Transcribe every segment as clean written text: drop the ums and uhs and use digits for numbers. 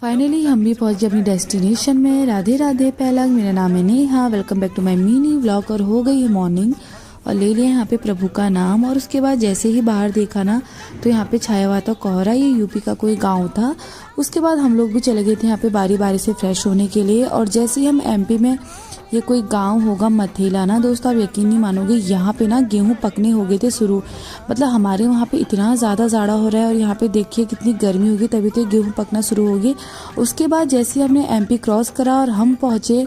Finally हम भी पहुंच गए अपनी डेस्टिनेशन में। राधे राधे पहलग, मेरा नाम है Neha. Welcome back to my mini vlog. और हो गई है मॉर्निंग और ले लिया यहाँ पे प्रभु का नाम। और उसके बाद जैसे ही बाहर देखा ना तो यहाँ पे छाया हुआ था कोहरा। ये यूपी का कोई गांव था। उसके बाद हम लोग भी चले गए थे यहाँ पे बारी बारी से फ्रेश होने के लिए। और जैसे ही हम एमपी में, ये कोई गांव होगा मथेला ना दोस्तों, आप यकीन नहीं मानोगे, यहाँ पे ना गेहूं पकने हो गए थे शुरू। मतलब हमारे वहाँ पे इतना ज़्यादा जाड़ा हो रहा है और यहाँ पे देखिए कितनी गर्मी होगी, तभी तो गेहूं पकना शुरू होगी। उसके बाद जैसे ही हमने एमपी क्रॉस करा और हम पहुँचे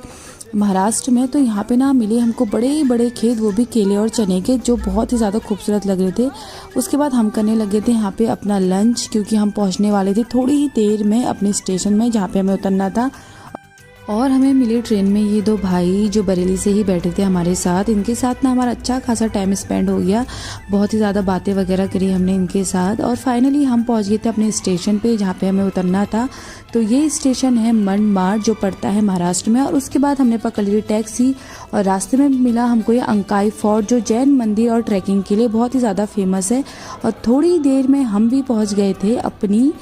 महाराष्ट्र में, तो यहाँ पे ना मिले हमको बड़े बड़े खेत, वो भी केले और चने के, जो बहुत ही ज़्यादा खूबसूरत लग रहे थे। उसके बाद हम करने लगे थे यहाँ पे अपना लंच, क्योंकि हम पहुँचने वाले थे थोड़ी ही देर में अपने स्टेशन में जहाँ पे हमें उतरना था। और हमें मिले ट्रेन में ये दो भाई जो बरेली से ही बैठे थे हमारे साथ। इनके साथ ना हमारा अच्छा खासा टाइम स्पेंड हो गया, बहुत ही ज़्यादा बातें वगैरह करी हमने इनके साथ। और फाइनली हम पहुंच गए थे अपने स्टेशन पे जहाँ पे हमें उतरना था। तो ये स्टेशन है मनमाड, जो पड़ता है महाराष्ट्र में। और उसके बाद हमने पकड़ ली टैक्सी और रास्ते में मिला हमको ये अंकाई फोर्ट, जो जैन मंदिर और ट्रैकिंग के लिए बहुत ही ज़्यादा फेमस है। और थोड़ी देर में हम भी पहुँच गए थे अपनी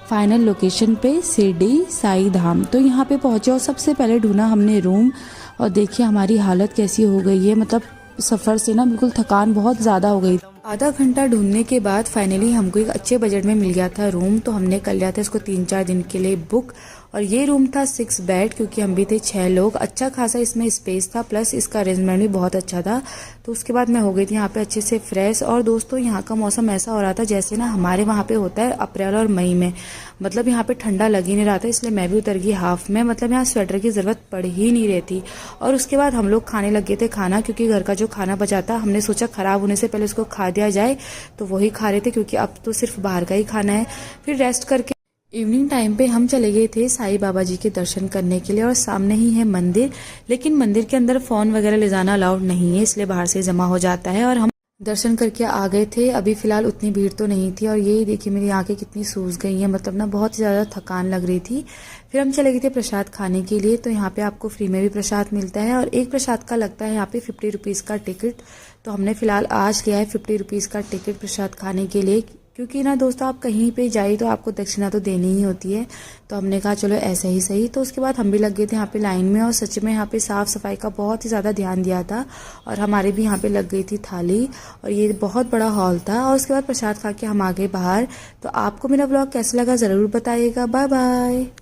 फाइनल लोकेशन पे, शिरडी साई धाम। तो यहाँ पे पहुँचे और सबसे पहले ढूंढा हमने रूम। और देखिए हमारी हालत कैसी हो गई है, मतलब सफ़र से ना बिल्कुल थकान बहुत ज़्यादा हो गई। आधा घंटा ढूंढने के बाद फाइनली हमको एक अच्छे बजट में मिल गया था रूम। तो हमने कर लिया था इसको 3-4 दिन के लिए बुक। और ये रूम था 6 बेड, क्योंकि हम भी थे 6 लोग। अच्छा खासा इसमें स्पेस था, प्लस इसका अरेंजमेंट भी बहुत अच्छा था। तो उसके बाद मैं हो गई थी यहाँ पे अच्छे से फ्रेश। और दोस्तों यहाँ का मौसम ऐसा हो रहा था जैसे ना हमारे वहाँ पे होता है अप्रैल और मई में, मतलब यहाँ पे ठंडा लग ही नहीं रहा था। इसलिए मैं भी उतर गई हाफ में, मतलब यहाँ स्वेटर की ज़रूरत पड़ ही नहीं रही थी। और उसके बाद हम लोग खाने लग गए थे खाना, क्योंकि घर का जो खाना बचा था हमने सोचा ख़राब होने से पहले उसको खा दिया जाए, तो वही खा रहे थे, क्योंकि अब तो सिर्फ बाहर का ही खाना है। फिर रेस्ट करके इवनिंग टाइम पे हम चले गए थे साईं बाबा जी के दर्शन करने के लिए। और सामने ही है मंदिर, लेकिन मंदिर के अंदर फ़ोन वगैरह ले जाना अलाउड नहीं है, इसलिए बाहर से जमा हो जाता है। और हम दर्शन करके आ गए थे। अभी फ़िलहाल उतनी भीड़ तो नहीं थी। और ये देखिए मेरी आंखें कितनी सूज गई हैं, मतलब ना बहुत ही ज़्यादा थकान लग रही थी। फिर हम चले गए थे प्रसाद खाने के लिए। तो यहाँ पे आपको फ्री में भी प्रसाद मिलता है, और एक प्रसाद का लगता है यहाँ पे 50 रुपीज़ का टिकट। तो हमने फ़िलहाल आज लिया है 50 रुपीज़ का टिकट प्रसाद खाने के लिए, क्योंकि ना दोस्तों आप कहीं पे जाइए तो आपको दक्षिणा तो देनी ही होती है। तो हमने कहा चलो ऐसे ही सही। तो उसके बाद हम भी लग गए थे यहाँ पे लाइन में। और सच में यहाँ पे साफ़ सफाई का बहुत ही ज़्यादा ध्यान दिया था। और हमारे भी यहाँ पे लग गई थी थाली। और ये बहुत बड़ा हॉल था। और उसके बाद प्रसाद खा के हम आ गए बाहर। तो आपको मेरा ब्लॉग कैसा लगा ज़रूर बताइएगा। Bye bye.